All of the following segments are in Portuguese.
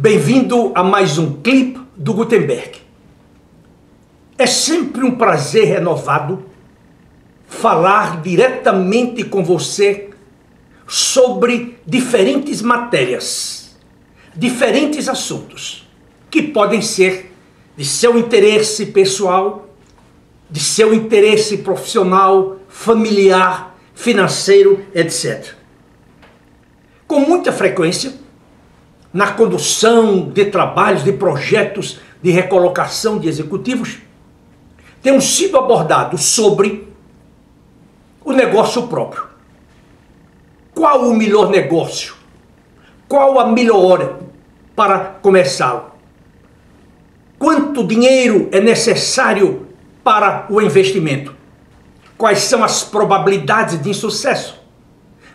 Bem-vindo a mais um clipe do Gutenberg. É sempre um prazer renovado falar diretamente com você sobre diferentes matérias, diferentes assuntos que podem ser de seu interesse pessoal, de seu interesse profissional, familiar, financeiro, etc. Com muita frequência, na condução de trabalhos, de projetos de recolocação de executivos, temos sido abordados sobre o negócio próprio. Qual o melhor negócio? Qual a melhor hora para começá-lo? Quanto dinheiro é necessário para o investimento? Quais são as probabilidades de insucesso?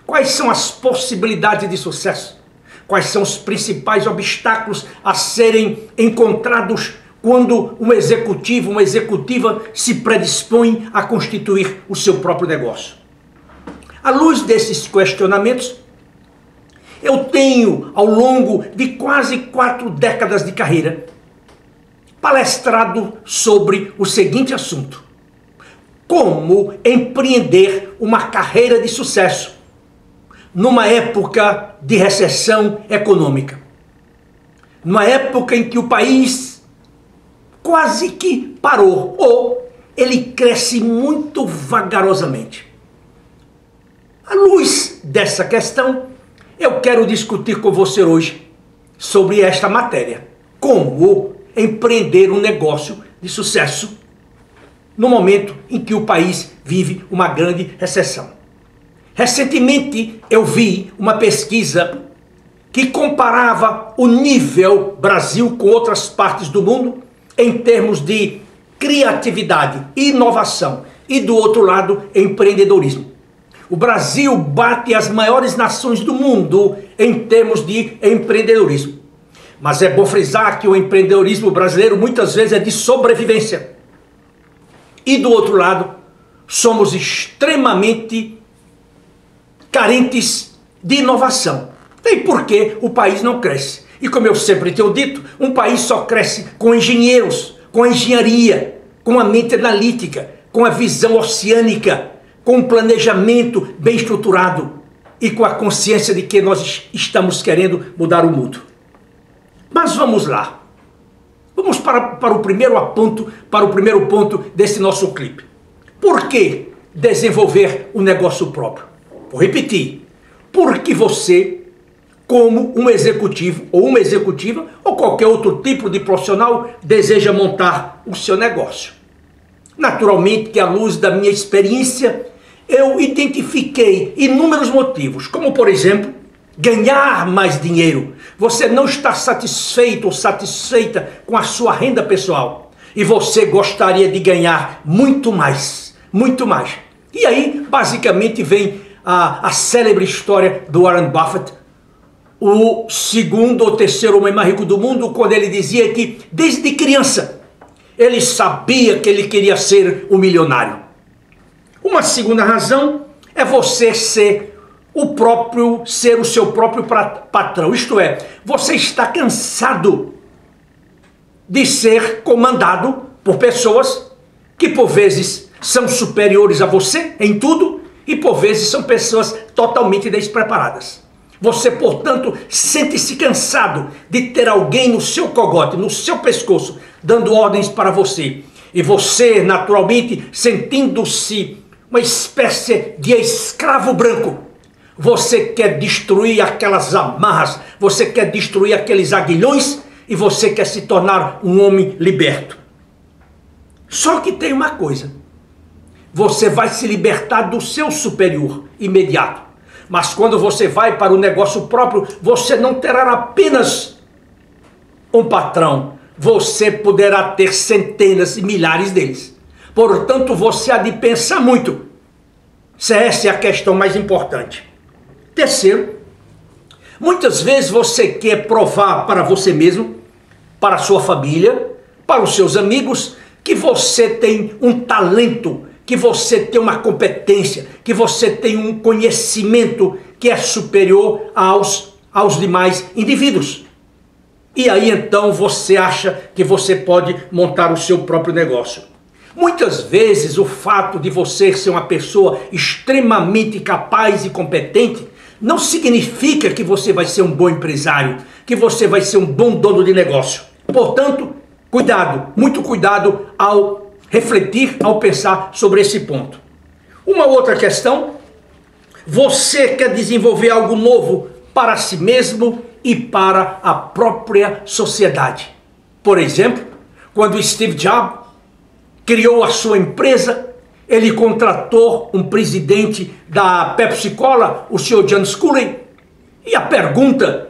Quais são as possibilidades de sucesso? Quais são os principais obstáculos a serem encontrados quando um executivo, uma executiva se predispõe a constituir o seu próprio negócio? À luz desses questionamentos, eu tenho, ao longo de quase 4 décadas de carreira, palestrado sobre o seguinte assunto: como empreender uma carreira de sucesso numa época de recessão econômica, numa época em que o país quase que parou, ou ele cresce muito vagarosamente. À luz dessa questão, eu quero discutir com você hoje sobre esta matéria: como empreender um negócio de sucesso no momento em que o país vive uma grande recessão. Recentemente eu vi uma pesquisa que comparava o nível Brasil com outras partes do mundo em termos de criatividade, inovação e, do outro lado, empreendedorismo. O Brasil bate as maiores nações do mundo em termos de empreendedorismo. Mas é bom frisar que o empreendedorismo brasileiro muitas vezes é de sobrevivência. E do outro lado, somos extremamente carentes de inovação. E por que o país não cresce? E como eu sempre tenho dito, um país só cresce com engenheiros, com engenharia, com a mente analítica, com a visão oceânica, com um planejamento bem estruturado e com a consciência de que nós estamos querendo mudar o mundo. Mas vamos lá. Vamos para o primeiro ponto, desse nosso clipe. Por que desenvolver um negócio próprio? Vou repetir. Porque você, como um executivo ou uma executiva ou qualquer outro tipo de profissional, deseja montar o seu negócio. Naturalmente que, à luz da minha experiência, eu identifiquei inúmeros motivos, como por exemplo, ganhar mais dinheiro. Você não está satisfeito ou satisfeita com a sua renda pessoal e você gostaria de ganhar muito mais, muito mais. E aí, basicamente, vem a célebre história do Warren Buffett, o segundo ou terceiro homem mais rico do mundo, quando ele dizia que, desde criança, ele sabia que ele queria ser um milionário. Uma segunda razão é você ser o seu próprio patrão. Isto é, você está cansado de ser comandado por pessoas que por vezes são superiores a você em tudo e por vezes são pessoas totalmente despreparadas. Você, portanto, sente-se cansado de ter alguém no seu cogote, no seu pescoço, dando ordens para você. E você, naturalmente, sentindo-se uma espécie de escravo branco, você quer destruir aquelas amarras, você quer destruir aqueles aguilhões e você quer se tornar um homem liberto. Só que tem uma coisa: você vai se libertar do seu superior imediato. Mas quando você vai para o negócio próprio, você não terá apenas um patrão, você poderá ter centenas e milhares deles. Portanto, você há de pensar muito. Essa é a questão mais importante. Terceiro, muitas vezes você quer provar para você mesmo, para a sua família, para os seus amigos, que você tem um talento, que você tem uma competência, que você tem um conhecimento que é superior aos demais indivíduos. E aí então você acha que você pode montar o seu próprio negócio. Muitas vezes o fato de você ser uma pessoa extremamente capaz e competente não significa que você vai ser um bom empresário, que você vai ser um bom dono de negócio. Portanto, cuidado, muito cuidado ao refletir, ao pensar sobre esse ponto. Uma outra questão, você quer desenvolver algo novo para si mesmo e para a própria sociedade. Por exemplo, quando Steve Jobs criou a sua empresa, ele contratou um presidente da Pepsi Cola, o Sr. John Scullin, e a pergunta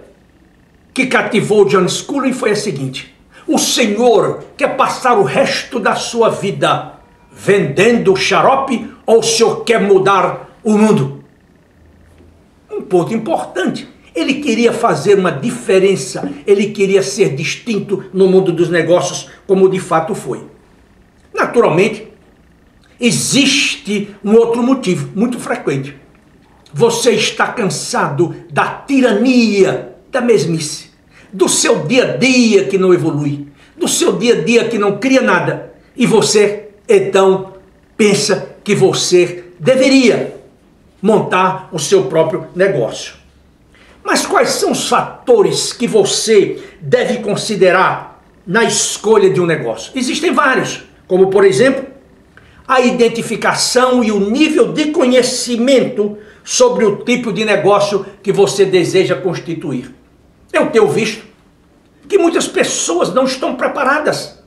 que cativou John Scullin foi a seguinte: o senhor quer passar o resto da sua vida vendendo xarope ou o senhor quer mudar o mundo? Um ponto importante. Ele queria fazer uma diferença, ele queria ser distinto no mundo dos negócios, como de fato foi. Naturalmente, existe um outro motivo muito frequente. Você está cansado da tirania, da mesmice, do seu dia a dia que não evolui, do seu dia a dia que não cria nada. E você, então, pensa que você deveria montar o seu próprio negócio. Mas quais são os fatores que você deve considerar na escolha de um negócio? Existem vários, como por exemplo, a identificação e o nível de conhecimento sobre o tipo de negócio que você deseja constituir. Eu tenho visto que muitas pessoas não estão preparadas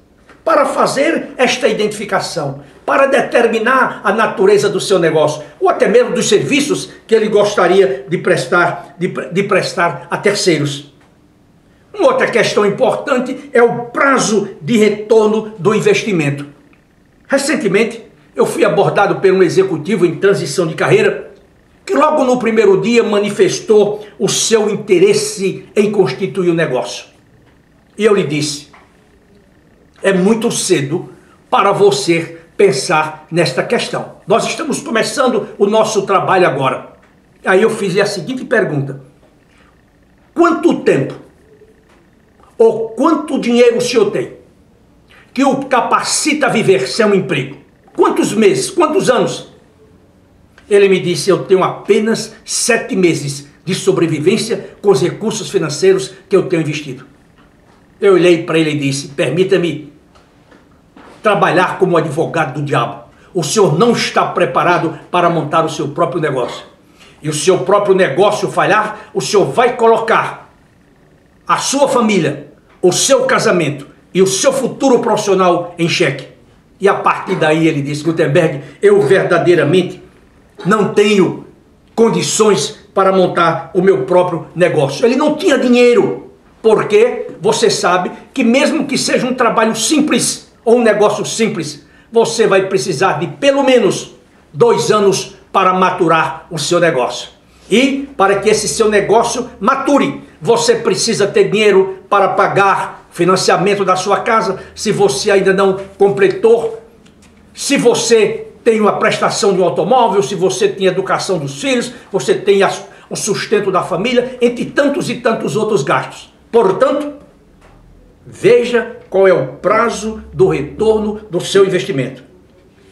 para fazer esta identificação, para determinar a natureza do seu negócio, ou até mesmo dos serviços que ele gostaria de prestar a terceiros. Uma outra questão importante é o prazo de retorno do investimento. Recentemente, eu fui abordado por um executivo em transição de carreira que logo no primeiro dia manifestou o seu interesse em constituir um negócio. E eu lhe disse: é muito cedo para você pensar nesta questão. Nós estamos começando o nosso trabalho agora. Aí eu fiz a seguinte pergunta: quanto tempo ou quanto dinheiro o senhor tem que o capacita a viver sem um emprego? Quantos meses? Quantos anos? Ele me disse: eu tenho apenas 7 meses de sobrevivência com os recursos financeiros que eu tenho investido. Eu olhei para ele e disse: permita-me trabalhar como advogado do diabo. O senhor não está preparado para montar o seu próprio negócio. E o seu próprio negócio falhar, o senhor vai colocar a sua família, o seu casamento e o seu futuro profissional em xeque. E a partir daí ele disse: Gutenberg, eu verdadeiramente não tenho condições para montar o meu próprio negócio. Ele não tinha dinheiro, porque você sabe que mesmo que seja um trabalho simples ou um negócio simples, você vai precisar de pelo menos 2 anos para maturar o seu negócio. E para que esse seu negócio mature, você precisa ter dinheiro para pagar financiamento da sua casa, se você ainda não completou, se você tem uma prestação de um automóvel, se você tem educação dos filhos, você tem o sustento da família, entre tantos e tantos outros gastos. Portanto, veja qual é o prazo do retorno do seu investimento.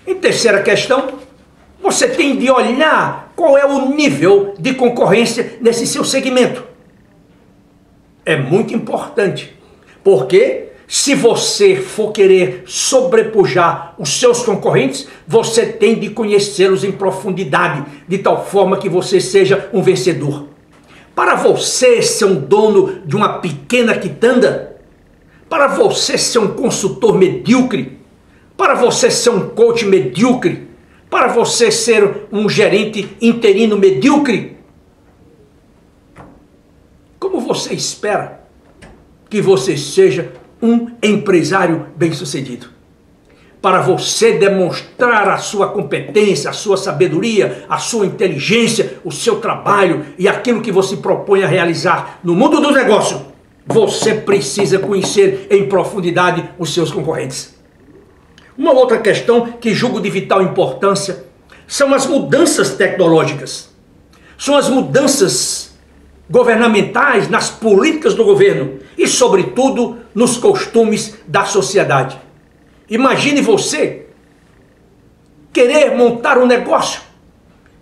Em terceira questão, você tem de olhar qual é o nível de concorrência nesse seu segmento. É muito importante, porque se você for querer sobrepujar os seus concorrentes, você tem de conhecê-los em profundidade, de tal forma que você seja um vencedor. Para você ser um dono de uma pequena quitanda, para você ser um consultor medíocre, para você ser um coach medíocre, para você ser um gerente interino medíocre, como você espera que você seja um empresário bem-sucedido? Para você demonstrar a sua competência, a sua sabedoria, a sua inteligência, o seu trabalho e aquilo que você propõe a realizar no mundo do negócio, você precisa conhecer em profundidade os seus concorrentes. Uma outra questão que julgo de vital importância são as mudanças tecnológicas. São as mudanças governamentais, nas políticas do governo e, sobretudo, nos costumes da sociedade. Imagine você querer montar um negócio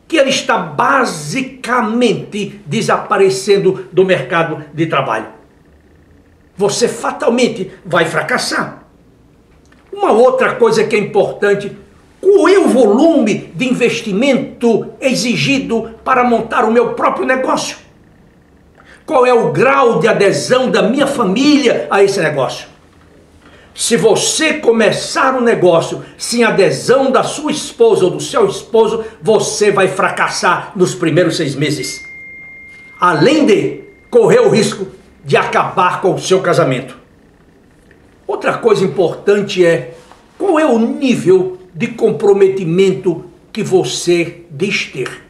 que ele está basicamente desaparecendo do mercado de trabalho. Você fatalmente vai fracassar. Uma outra coisa que é importante: qual é o volume de investimento exigido para montar o meu próprio negócio? Qual é o grau de adesão da minha família a esse negócio? Se você começar um negócio sem adesão da sua esposa ou do seu esposo, você vai fracassar nos primeiros 6 meses. Além de correr o risco de acabar com o seu casamento. Outra coisa importante é: qual é o nível de comprometimento que você diz ter?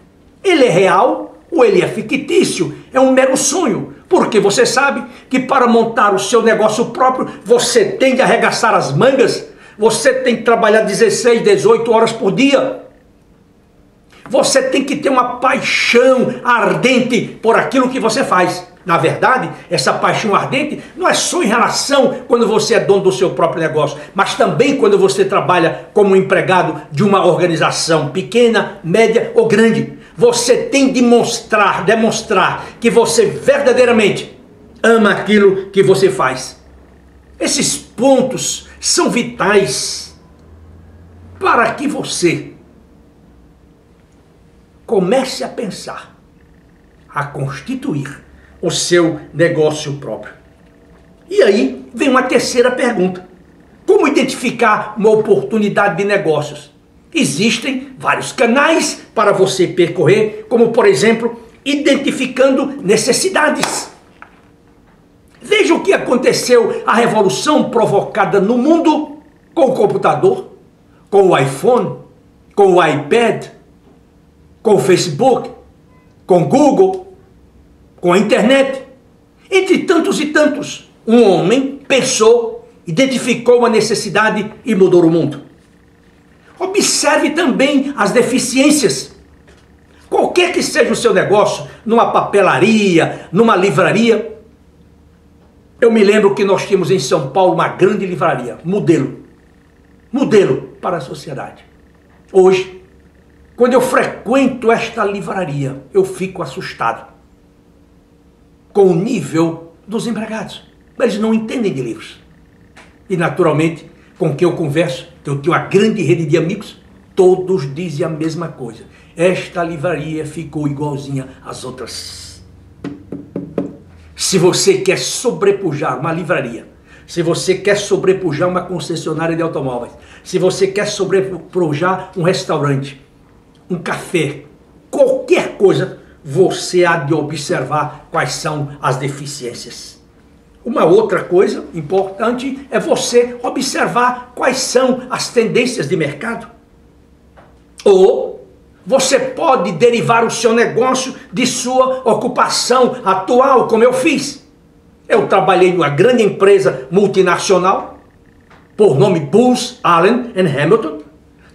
Ele é real ou ele é fictício? É um mero sonho? Porque você sabe que para montar o seu negócio próprio, você tem de arregaçar as mangas, você tem que trabalhar 16, 18 horas por dia. Você tem que ter uma paixão ardente por aquilo que você faz. Na verdade, essa paixão ardente não é só em relação quando você é dono do seu próprio negócio, mas também quando você trabalha como empregado de uma organização pequena, média ou grande. Você tem de demonstrar que você verdadeiramente ama aquilo que você faz. Esses pontos são vitais para que você comece a pensar, a constituir o seu negócio próprio. E aí vem uma terceira pergunta: como identificar uma oportunidade de negócios? Existem vários canais para você percorrer, como por exemplo, identificando necessidades. Veja o que aconteceu, a revolução provocada no mundo com o computador, com o iPhone, com o iPad, com o Facebook, com o Google, com a internet, entre tantos e tantos. Um homem pensou, identificou uma necessidade e mudou o mundo. Observe também as deficiências. Qualquer que seja o seu negócio, numa papelaria, numa livraria. Eu me lembro que nós tínhamos em São Paulo uma grande livraria, modelo para a sociedade. Hoje, quando eu frequento esta livraria, eu fico assustado com o nível dos empregados. Eles não entendem de livros. E naturalmente, com quem eu converso, eu tenho uma grande rede de amigos, todos dizem a mesma coisa: esta livraria ficou igualzinha às outras. Se você quer sobrepujar uma livraria, se você quer sobrepujar uma concessionária de automóveis, se você quer sobrepujar um restaurante, um café, qualquer coisa, você há de observar quais são as deficiências. Uma outra coisa importante é você observar quais são as tendências de mercado. Ou você pode derivar o seu negócio de sua ocupação atual, como eu fiz. Eu trabalhei numa grande empresa multinacional, por nome Booz Allen Hamilton.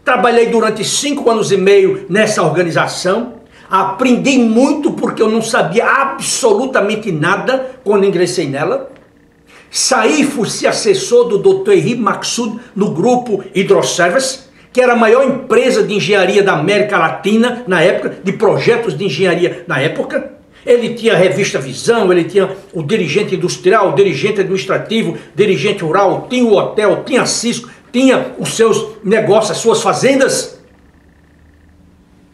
Trabalhei durante 5 anos e meio nessa organização. Aprendi muito porque eu não sabia absolutamente nada quando ingressei nela. Saí e fui ser assessor do Dr. Henri Maxud no grupo Hydroservice, que era a maior empresa de engenharia da América Latina na época, de projetos de engenharia na época. Ele tinha a revista Visão, ele tinha o dirigente industrial, o dirigente administrativo, dirigente rural, tinha o hotel, tinha a Cisco, tinha os seus negócios, as suas fazendas.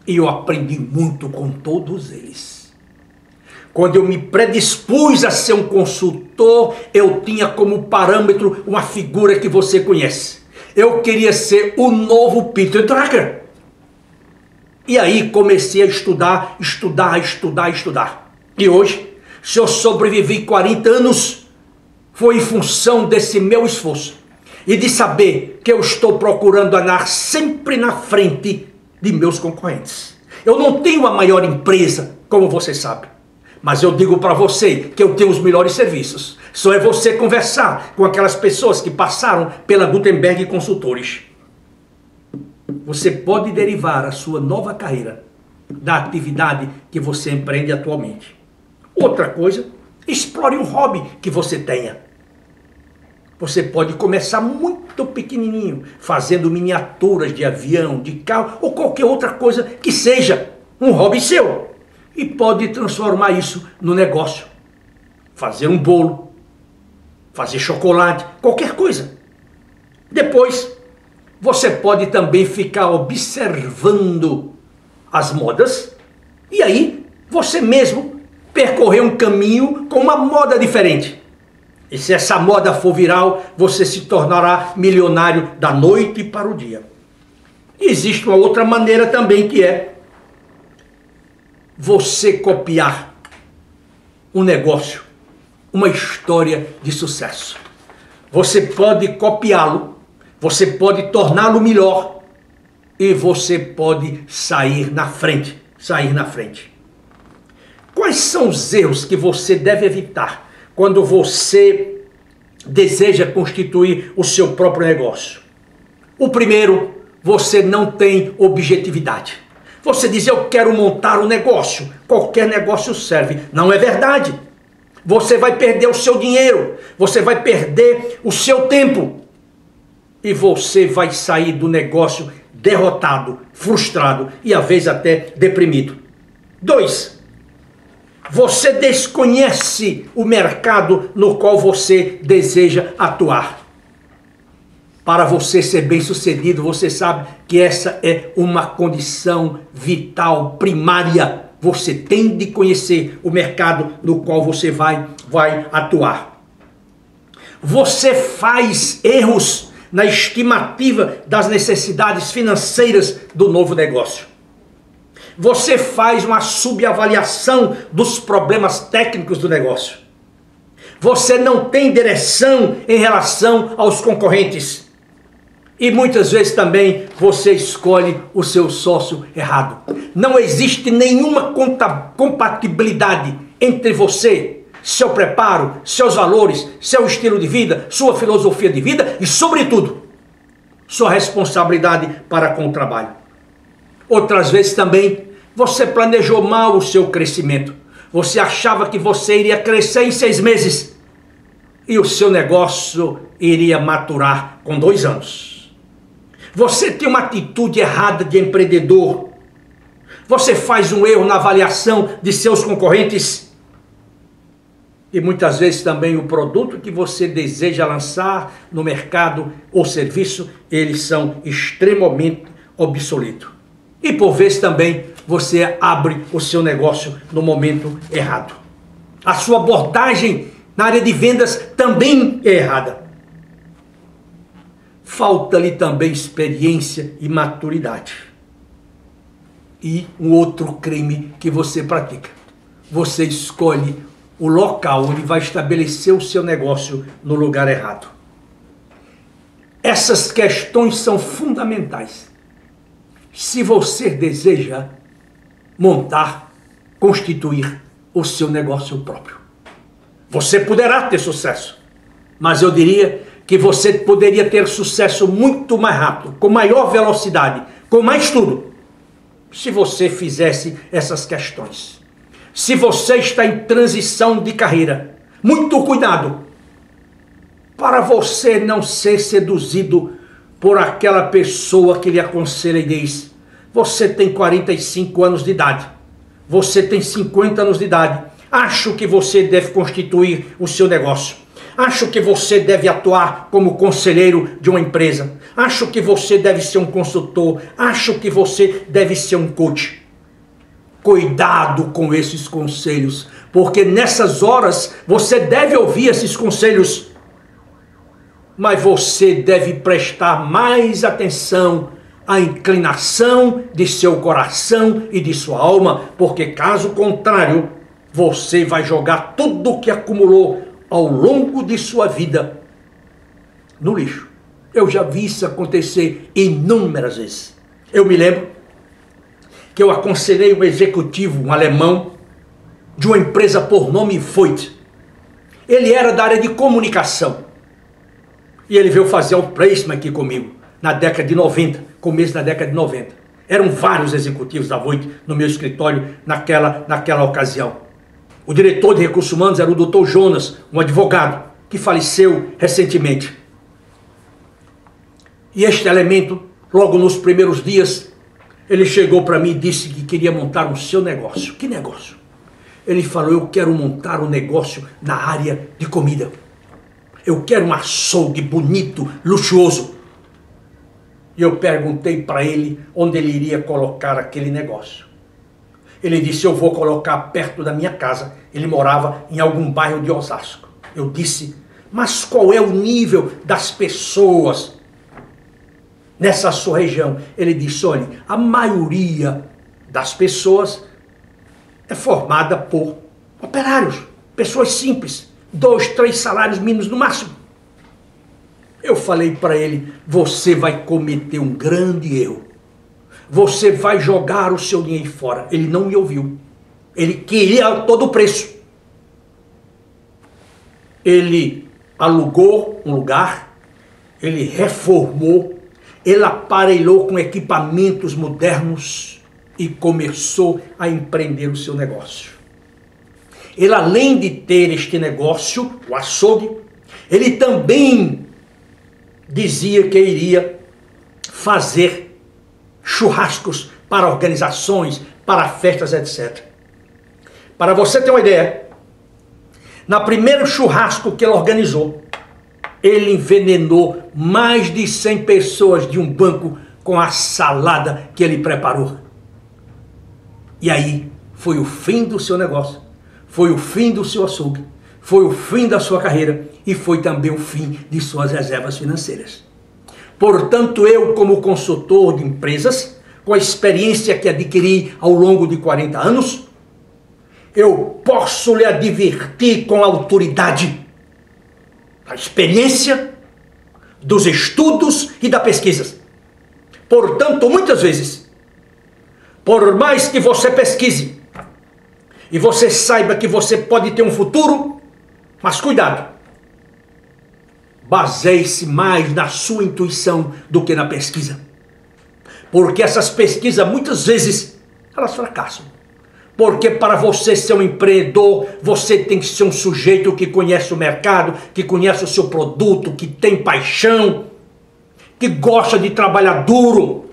E eu aprendi muito com todos eles. Quando eu me predispus a ser um consultor, eu tinha como parâmetro uma figura que você conhece. Eu queria ser o novo Peter Drucker. E aí comecei a estudar. E hoje, se eu sobrevivi 40 anos, foi em função desse meu esforço. E de saber que eu estou procurando andar sempre na frente de meus concorrentes. Eu não tenho a maior empresa, como você sabe. Mas eu digo para você que eu tenho os melhores serviços. Só é você conversar com aquelas pessoas que passaram pela Gutenberg Consultores. Você pode derivar a sua nova carreira da atividade que você empreende atualmente. Outra coisa, explore um hobby que você tenha. Você pode começar muito pequenininho, fazendo miniaturas de avião, de carro ou qualquer outra coisa que seja um hobby seu. E pode transformar isso no negócio. Fazer um bolo, fazer chocolate, qualquer coisa. Depois, você pode também ficar observando as modas e aí você mesmo percorrer um caminho com uma moda diferente. E se essa moda for viral, você se tornará milionário da noite para o dia. E existe uma outra maneira também, que é você copiar um negócio, uma história de sucesso. Você pode copiá-lo, você pode torná-lo melhor e você pode sair na frente. Quais são os erros que você deve evitar quando você deseja constituir o seu próprio negócio? O primeiro, você não tem objetividade. Você diz, eu quero montar um negócio, qualquer negócio serve. Não é verdade. Você vai perder o seu dinheiro, você vai perder o seu tempo e você vai sair do negócio derrotado, frustrado e às vezes até deprimido. 2. Você desconhece o mercado no qual você deseja atuar. Para você ser bem-sucedido, você sabe que essa é uma condição vital, primária. Você tem de conhecer o mercado no qual você vai atuar. Você faz erros na estimativa das necessidades financeiras do novo negócio. Você faz uma subavaliação dos problemas técnicos do negócio. Você não tem direção em relação aos concorrentes. E muitas vezes também você escolhe o seu sócio errado. Não existe nenhuma compatibilidade entre você, seu preparo, seus valores, seu estilo de vida, sua filosofia de vida e, sobretudo, sua responsabilidade para com o trabalho. Outras vezes também você planejou mal o seu crescimento. Você achava que você iria crescer em 6 meses e o seu negócio iria maturar com 2 anos. Você tem uma atitude errada de empreendedor. Você faz um erro na avaliação de seus concorrentes. E muitas vezes também o produto que você deseja lançar no mercado ou serviço, eles são extremamente obsoletos. E por vezes também você abre o seu negócio no momento errado. A sua abordagem na área de vendas também é errada. Falta-lhe também experiência e maturidade. E um outro crime que você pratica. Você escolhe o local onde vai estabelecer o seu negócio no lugar errado. Essas questões são fundamentais. Se você deseja montar, constituir o seu negócio próprio, você poderá ter sucesso, mas eu diria que você poderia ter sucesso muito mais rápido, com maior velocidade, com mais tudo, se você fizesse essas questões. Se você está em transição de carreira, muito cuidado para você não ser seduzido por aquela pessoa que lhe aconselha e diz, você tem 45 anos de idade, você tem 50 anos de idade, acho que você deve constituir o seu negócio, acho que você deve atuar como conselheiro de uma empresa, acho que você deve ser um consultor, acho que você deve ser um coach. Cuidado com esses conselhos, porque nessas horas você deve ouvir esses conselhos, mas você deve prestar mais atenção à inclinação de seu coração e de sua alma, porque caso contrário, você vai jogar tudo o que acumulou ao longo de sua vida no lixo. Eu já vi isso acontecer inúmeras vezes. Eu me lembro que eu aconselhei um executivo, um alemão, de uma empresa por nome Voigt. Ele era da área de comunicação. E ele veio fazer o placement aqui comigo, na década de 90, começo da década de 90. Eram vários executivos da Voigt no meu escritório naquela ocasião. O diretor de recursos humanos era o Dr. Jonas, um advogado que faleceu recentemente. E este elemento, logo nos primeiros dias, ele chegou para mim e disse que queria montar um seu negócio. Que negócio? Ele falou: eu quero montar um negócio na área de comida. Eu quero um açougue bonito, luxuoso. E eu perguntei para ele onde ele iria colocar aquele negócio. Ele disse: eu vou colocar perto da minha casa. Ele morava em algum bairro de Osasco. Eu disse: mas qual é o nível das pessoas nessa sua região? Ele disse: olha, a maioria das pessoas é formada por operários, pessoas simples, 2, 3 salários mínimos no máximo. Eu falei para ele: você vai cometer um grande erro. Você vai jogar o seu dinheiro fora. Ele não me ouviu. Ele queria a todo preço. Ele alugou um lugar, ele reformou, ele aparelhou com equipamentos modernos e começou a empreender o seu negócio. Ele, além de ter este negócio, o açougue, ele também dizia que iria fazer churrascos para organizações, para festas, etc. Para você ter uma ideia, na primeiro churrasco que ele organizou, ele envenenou mais de 100 pessoas de um banco com a salada que ele preparou. E aí foi o fim do seu negócio, foi o fim do seu açougue, foi o fim da sua carreira e foi também o fim de suas reservas financeiras. Portanto, eu, como consultor de empresas, com a experiência que adquiri ao longo de 40 anos, eu posso lhe advertir com autoridade da experiência, dos estudos e da pesquisa. Portanto, muitas vezes, por mais que você pesquise e você saiba que você pode ter um futuro, mas cuidado, baseie-se mais na sua intuição do que na pesquisa. Porque essas pesquisas, muitas vezes, elas fracassam. Porque para você ser um empreendedor, você tem que ser um sujeito que conhece o mercado, que conhece o seu produto, que tem paixão, que gosta de trabalhar duro,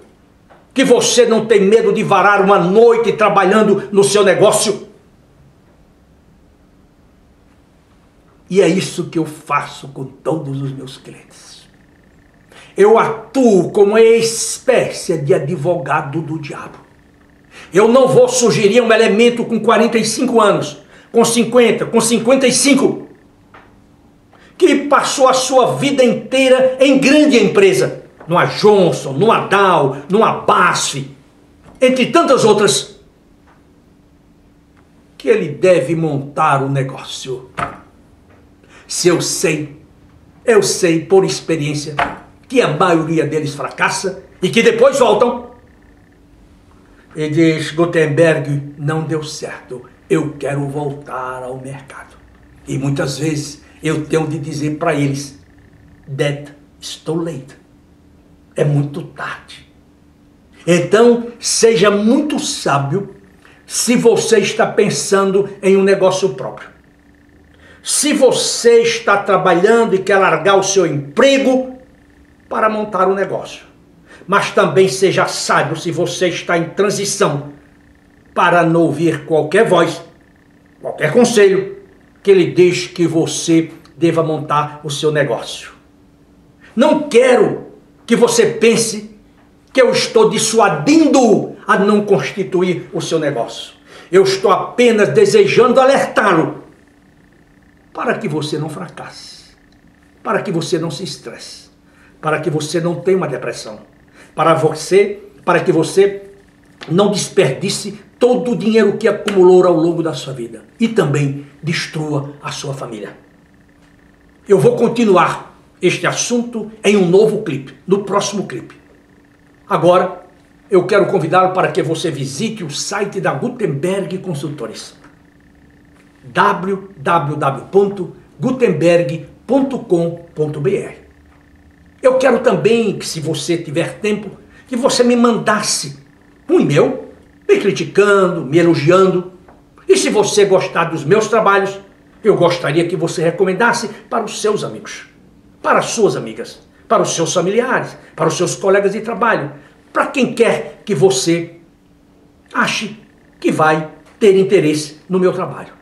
que você não tem medo de varar uma noite trabalhando no seu negócio. E é isso que eu faço com todos os meus clientes. Eu atuo como uma espécie de advogado do diabo. Eu não vou sugerir um elemento com 45 anos, com 50, com 55, que passou a sua vida inteira em grande empresa, numa Johnson, numa Dow, numa BASF, entre tantas outras, que ele deve montar um negócio. Se eu sei por experiência que a maioria deles fracassa e que depois voltam e diz: Gutenberg, não deu certo, eu quero voltar ao mercado. E muitas vezes eu tenho de dizer para eles: that is too late. É muito tarde. Então, seja muito sábio se você está pensando em um negócio próprio. Se você está trabalhando e quer largar o seu emprego para montar um negócio. Mas também seja sábio se você está em transição para não ouvir qualquer voz, qualquer conselho que lhe diz que você deva montar o seu negócio. Não quero que você pense que eu estou dissuadindo a não constituir o seu negócio. Eu estou apenas desejando alertá-lo para que você não fracasse, para que você não se estresse, para que você não tenha uma depressão, para que você não desperdice todo o dinheiro que acumulou ao longo da sua vida e também destrua a sua família. Eu vou continuar este assunto em um novo clipe, no próximo clipe. Agora, eu quero convidá-lo para que você visite o site da Gutenberg Consultores. www.gutenberg.com.br. Eu quero também que, se você tiver tempo, que você me mandasse um e-mail me criticando, me elogiando E se você gostar dos meus trabalhos, eu gostaria que você recomendasse para os seus amigos, para as suas amigas, para os seus familiares, para os seus colegas de trabalho, para quem quer que você ache que vai ter interesse no meu trabalho.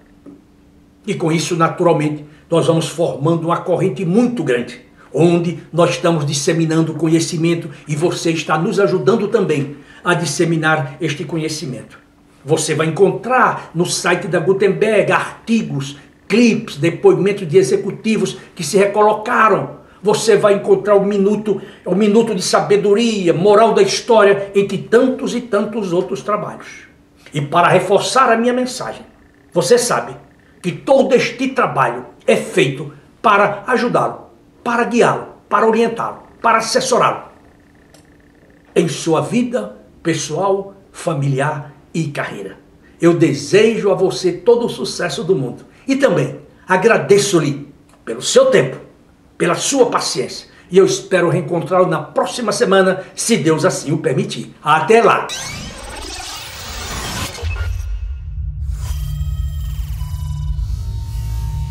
E com isso, naturalmente, nós vamos formando uma corrente muito grande, onde nós estamos disseminando conhecimento e você está nos ajudando também a disseminar este conhecimento. Você vai encontrar no site da Gutenberg artigos, clipes, depoimentos de executivos que se recolocaram. Você vai encontrar o minuto de sabedoria, moral da história, entre tantos e tantos outros trabalhos. E para reforçar a minha mensagem, você sabe que todo este trabalho é feito para ajudá-lo, para guiá-lo, para orientá-lo, para assessorá-lo em sua vida pessoal, familiar e carreira. Eu desejo a você todo o sucesso do mundo e também agradeço-lhe pelo seu tempo, pela sua paciência, e eu espero reencontrá-lo na próxima semana, se Deus assim o permitir. Até lá!